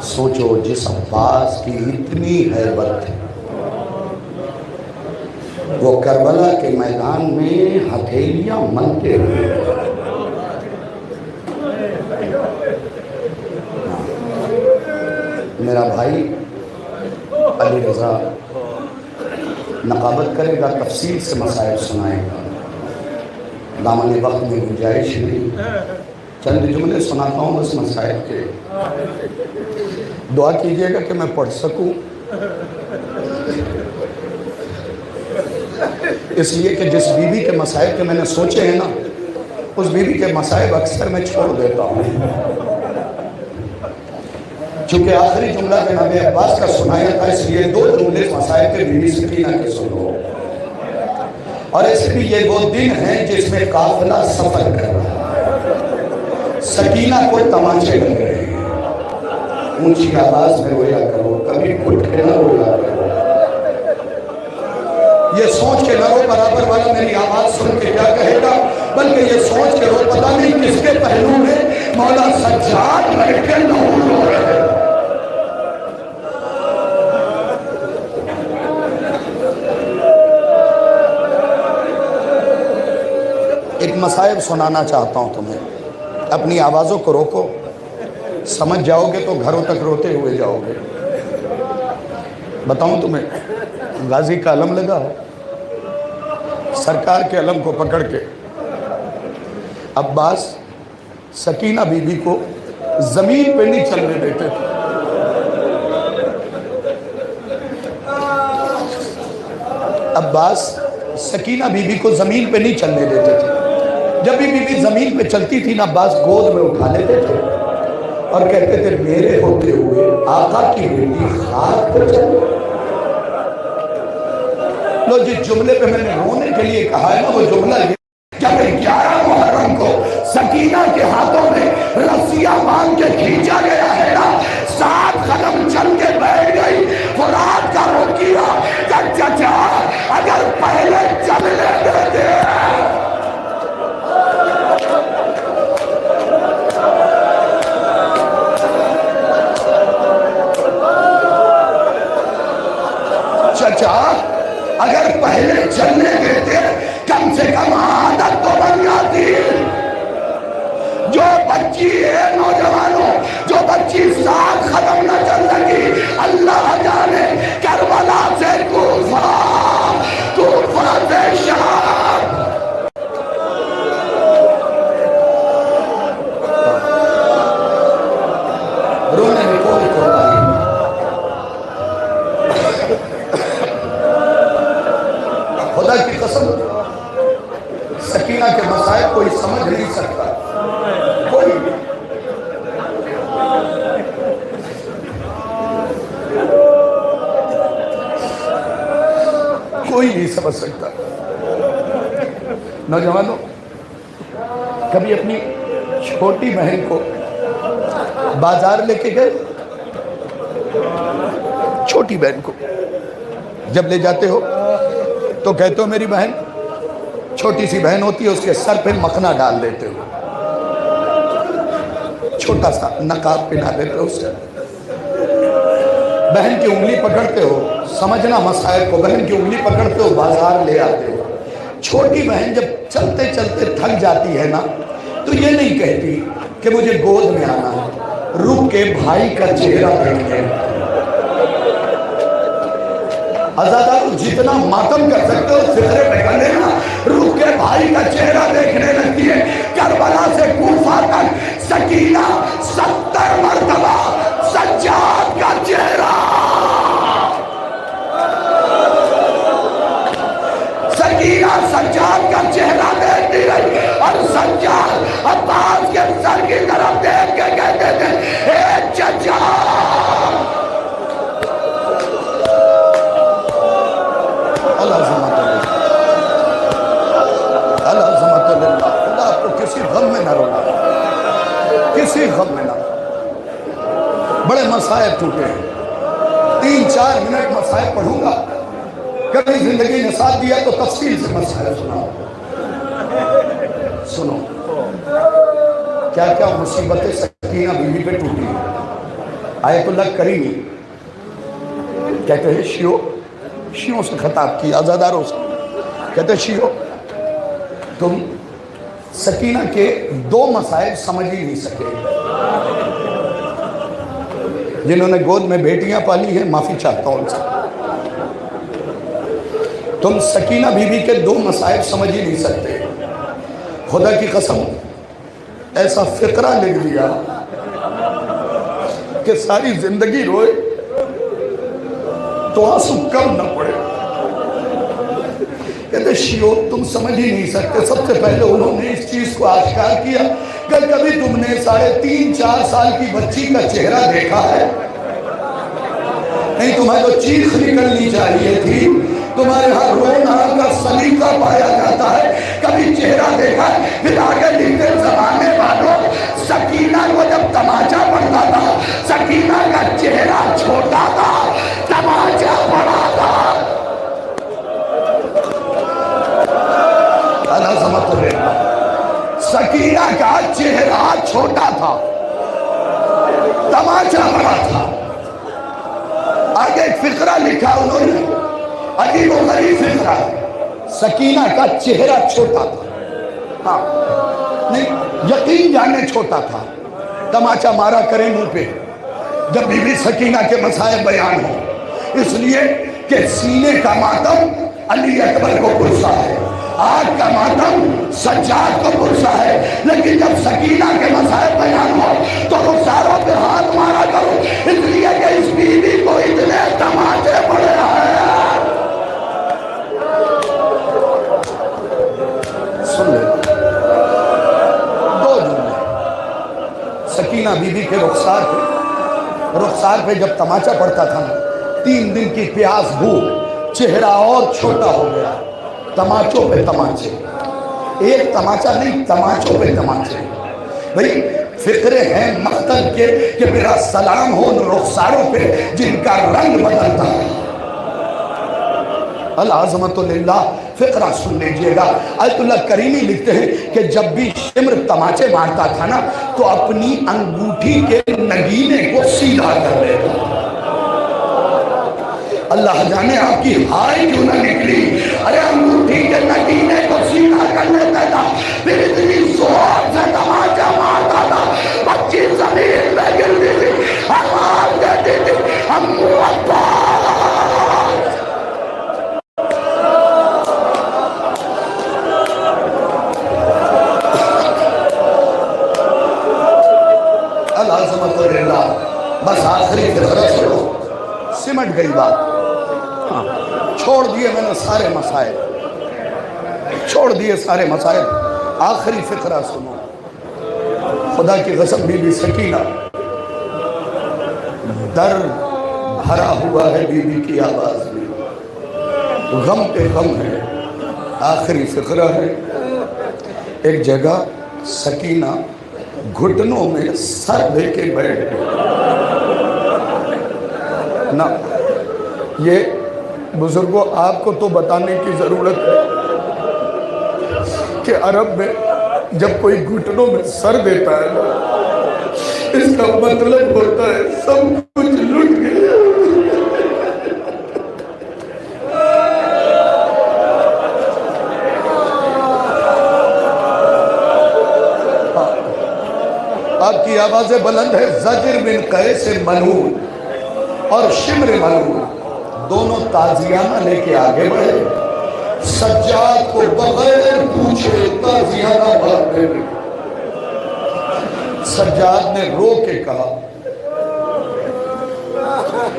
سوچو جس عباس کی اتنی ہیبت تھی، وہ کربلا کے میدان میں ہتھیلیاں ملتے ہوئے، میرا بھائی علی رضا نقابت کرے گا، تفصیل سے مسائل سنائے گا، دامن وقت میں گنجائش نہیں، چند جملے سناتا ہوں بس مسائل کے، دعا کیجئے گا کہ میں پڑھ سکوں، اس لیے کہ جس بیوی کے مسائل کے میں نے سوچے ہیں نا، اس بیوی کے مسائل اکثر میں چھوڑ دیتا ہوں، چونکہ آخری جملہ جناب عباس کا سنایا تھا، اس لیے دو جملے مسائل کے بیوی سکینہ کے سنو، اور اس بھی یہ وہ دن ہے جس میں قافلہ سفر کر رہا ہے، سکینہ کو تمانچے لگ رہے ہیں، اونچی آواز میں رویا کرو، کبھی پھٹ کے نہ رویا کرو، یہ سوچ کے نہ رو برابر والا میری آواز سن کے کیا کہے گا، بلکہ یہ سوچ کے رو پتہ نہیں کس کے پہلو میں مولا سجاد بیٹھ کے نہ رو رہے ہیں۔ ایک مصائب سنانا چاہتا ہوں تمہیں، اپنی آوازوں کو روکو، سمجھ جاؤ گے تو گھروں تک روتے ہوئے جاؤ گے۔ بتاؤں تمہیں، غازی کا علم لگا ہے، سرکار کے علم کو پکڑ کے عباس سکینہ بی بی کو زمین پہ نہیں چلنے دیتے تھے، عباس سکینہ بی بی کو زمین پہ نہیں چلنے دیتے تھے، جب بھی بی بی زمین پہ چلتی تھی نا، عباس گود میں اٹھا لیتے تھے اور کہتے تھے میرے ہوتے ہوئے آقا کی بیٹی خاک پہ چلے۔ لو جس جملے پہ میں نے رونے کے لیے کہا ہے نا، وہ جملہ یہ، جب 11 محرم کو سکینہ کے ہاتھوں میں رسیاں باندھ کے کھینچا گیا ہے نا، 7 قدم چل کے بیٹھ گئی، فرات کا روکیا کہ چچا اگر پہلے چلنے دیتے چچا اگر پہلے چلنے دیتے کم سے کم عادت تو بن جاتی، جو بچی ہے نوجوانوں، جو بچی 7 قدم نہ چل سکی، اللہ جانے کربلا سے کوفہ، کوفہ سے شام، رونے میں کوئی کوتاہی نہیں۔ خدا کی قسم سکینہ کے مسائل کوئی سمجھ نہیں سکتا، کوئی نہیں سمجھ سکتا۔ نوجوانوں، کبھی اپنی چھوٹی بہن کو بازار لے کے گئے، چھوٹی بہن کو جب لے جاتے ہو تو کہتے ہو میری بہن، چھوٹی سی بہن ہوتی ہے، اس کے سر پہ مکھنا ڈال دیتے ہو، چھوٹا سا نقاب پہنا دیتے ہو اسے، بہن کی انگلی پکڑتے ہو، سمجھنا مسائل کو، بہن کی انگلی پکڑتے ہو بازار لے آتے ہو، چھوٹی بہن جب چلتے چلتے تھک جاتی ہے نا، تو یہ نہیں کہتی کہ مجھے گود میں آنا ہے، رک کے بھائی کا چہرہ دیکھنے، عزادارو جتنا ماتم کر سکتے ہو فطرے پہ کر لینا، رک کے بھائی کا چہرہ دیکھنے لگتی ہے۔ کربلا سے کوفہ تک سکینہ 70 مرتبہ سجاد کا چہرہ، سکینہ سجاد کا چہرہ دیکھتی رہی، اور سجاد عباس کے سر کی طرف دیکھ کے کہتے تھے اے چچا، خدا آپ کو کسی غم میں نہ رونا، کسی غم میں نہ رونا۔ بڑے مسائل ٹوٹے ہیں، 3-4 منٹ مسائل پڑھوں گا، کبھی زندگی نے ساتھ دیا تو تفصیل سے مسائل سناؤں۔ سنو کیا کیا مصیبتیں سکینہ بیوی پہ ٹوٹی ہیں۔ آیت اللہ کریمی کہتے ہیں شیعوں سے خطاب کیا، عزاداروں سے، کہتے ہیں شیعوں تم سکینہ کے 2 مسائل سمجھ ہی نہیں سکے۔ جنہوں نے گود میں بیٹیاں پالی ہیں معافی چاہتا ہوں ان سے، تم سکینہ بی بی کے 2 مسائل سمجھ ہی نہیں سکتے۔ خدا کی قسم ایسا فقرہ لکھ دیا کہ ساری زندگی روئے تو آنسو کم نہ پڑے۔ کہتے شیعوں تم سمجھ ہی نہیں سکتے۔ سب سے پہلے انہوں نے اس چیز کو آشکار کیا کہ کبھی تم نے 3.5-4 سال کی بچی کا چہرہ دیکھا ہے؟ نہیں، تمہیں تو چیخ نکلنی چاہیے تھی، تمہارے ہاں رونا کا سلیقہ پایا جاتا ہے، کبھی چہرہ دیکھا ہے؟ پھر آگے لکھتے زمانے والوں سکینہ کو جب تماچا پڑتا تھا، سکینہ کا چہرہ چھوٹا تھا، تماچا بڑا تھا۔ سکینہ کا چہرہ چھوٹا تھا، تماچا بڑا تھا۔ آگے ایک فقرہ لکھا انہوں نے، عجیب و غریب فقرہ، سکینہ کا چہرہ چھوٹا تھا، ہاں نہیں یقین جانے چھوٹا تھا، تماچا مارا کرے منہ پہ جب بی بی سکینہ کے مسائل بیان ہو، اس لیے کہ سینے کا ماتم علی اکبر کو پرسا ہے، آگ کا ماتم سجاد کو پرسا ہے، لیکن جب سکینہ کے مسائل بیان ہو تو رخساروں پہ ہاتھ مارا کرو، اس لیے کہ اس بی بی کو اتنے تماچے پڑے ہیں۔ سن لے 2 جملے، سکینہ بی بی کے رخسار پہ جب تماچا پڑتا تھا، 3 دن کی پیاس بھوک، چہرہ اور چھوٹا ہو گیا، تماچوں پہ تماچے، ایک تماچا نہیں تماچوں پہ تماچے۔ بھئی فقرے ہیں مقتل کے کہ میرا سلام ہو ان رخساروں پہ جن کا رنگ بدلتا ہے۔ العظمت للہ، فقرہ سن لیجئے گا۔ آیت اللہ کریمی لکھتے ہیں کہ جب بھی شمر تماچے مارتا تھا نا تو اپنی انگوٹھی کے نگینے کو سیدھا کر لیتا۔ اللہ جانے آپ کی ہائے کیوں نہ نکلی، ارے انگوٹھی کے نگینے کو سیدھا کر لیتا تھا، پھر اتنی زور سے تماچا مارتا تھا بچی زمین میں گرتی تھی، آواز دیتی تھی اللہ اکبر۔ العظمت للہ، بس آخری فقرہ چھوڑو، سمٹ گئی بات، چھوڑ دیے میں نے سارے مسائل، چھوڑ دیے سارے مسائل، آخری فقرہ سنو۔ خدا کی قسم بی بی سکینہ در بھرا ہوا ہے بی بی کی آواز میں، غم پہ غم ہے، آخری فقرہ ہے۔ ایک جگہ سکینہ گھٹنوں میں سر دے کے بیٹھ گئی نا، یہ بزرگوں آپ کو تو بتانے کی ضرورت ہے کہ عرب میں جب کوئی گھٹنوں میں سر دیتا ہے نا، اس کا مطلب ہوتا ہے سب کچھ لٹ گیا۔ آپ کی آوازیں بلند ہے، زجر بن قیس ملعون اور شمر ملعون دونوں تازیانہ لے کے آگے بڑھے، سجاد کو بغیر پوچھے تازیانہ بھرنے میں۔ سجاد نے رو کے کہا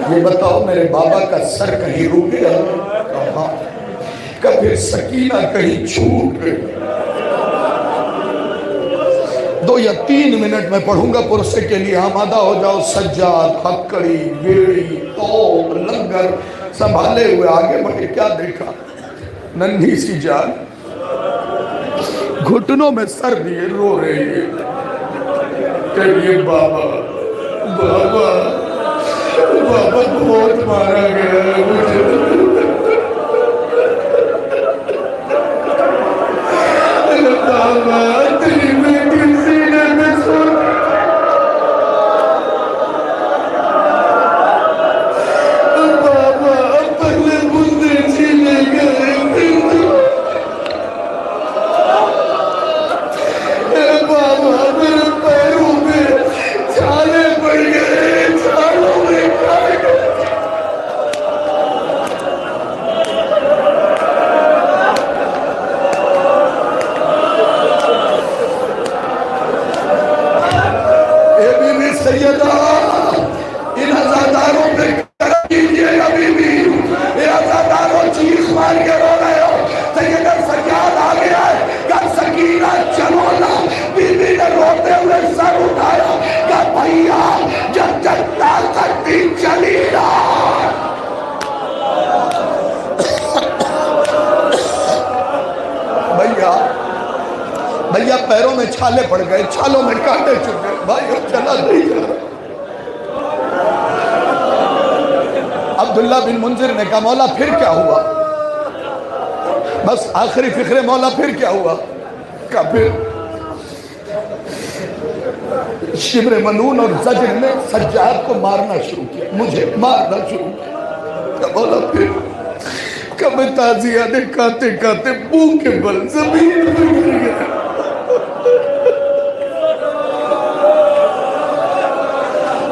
یہ بتاؤ میرے بابا کا سر کہیں رک گیا؟ کہا کبھی سکینہ کہیں چھوٹ گئی۔ 2 یا 3 منٹ میں پڑھوں گا، پرسے کے لیے آمادہ ہو جاؤ۔ سجاد ہکڑی بیڑی توپ لنگر سنبھالے ہوئے آگے بڑھے، کیا دیکھا؟ ننھی سی جان گھٹنوں میں سر دیے رو رہی ہے، کہیے بابا بابا بابا بہت مارا گیا ہے مجھے، بابا تیری بیٹی سینے میں سو چھالے پڑ گئے، چھالوں میں کانٹے چپ گئے، بھائی اب چلا نہیں جا رہا۔ عبداللہ بن منذر نے کہا مولا پھر کیا ہوا؟ بس آخری فکر مولا پھر کیا ہوا؟ کہا پھر شبر منون اور زجر نے سجاد کو مارنا شروع کیا، مجھے مارنا شروع کیا۔ کہا مولا پھر؟ کہا میں تازیہ نے کہتے کہتے منہ کے بل زمین پر گر گیا۔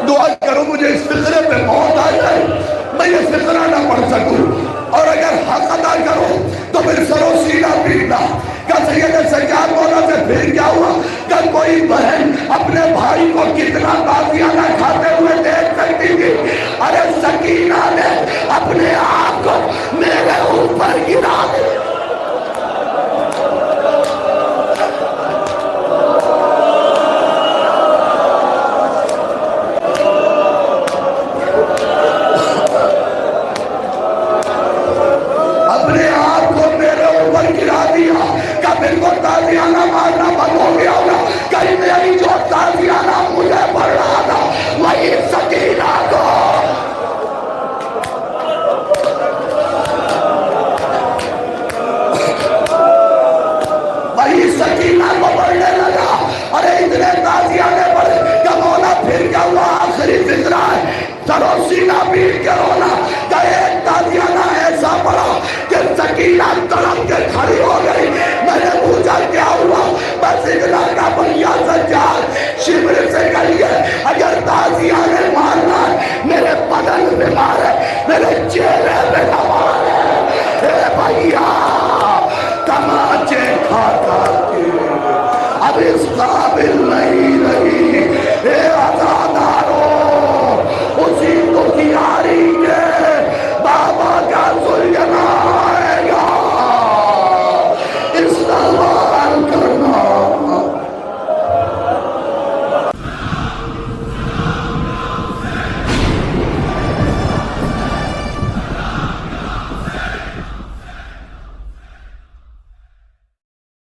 دعا کرو مجھے اس فقرے پہ موت آ جائے، میں یہ فقرہ نہ پڑھ سکوں، اور اگر حق ادا کرو تو پھر سرو سینہ پیٹنا۔ کہ سید سجاد مولا سے پھر کیا ہوا؟ کہ کوئی بہن اپنے بھائی کو کتنا تازیانہ کھاتے ہوئے دیکھ سکتی تھی؟ ارے سکینہ نے اپنے آپ کو میرے اوپر گرا دیا۔ تازیانہ مارنا بند ہو گیا ہوگا، کہیں میری جو تازیانہ مجھے پڑھ رہا تھا وہی سکینہ کو پڑھنے لگا۔ ارے اتنے تازیانے پڑھے کہ مولا پھر کیا ہوا؟ آخری فکرہ ہے، سرو سینہ پیٹ کے رونا۔ کہ ایک تازیانہ ایسا پڑا کہ سکینہ تڑپ کے کھڑی ہو گئی۔ میں نے پوچھا کیا ہوا؟ بس اتنا کا بھیا سجاد شبر سے کہیے اگر تازیانہ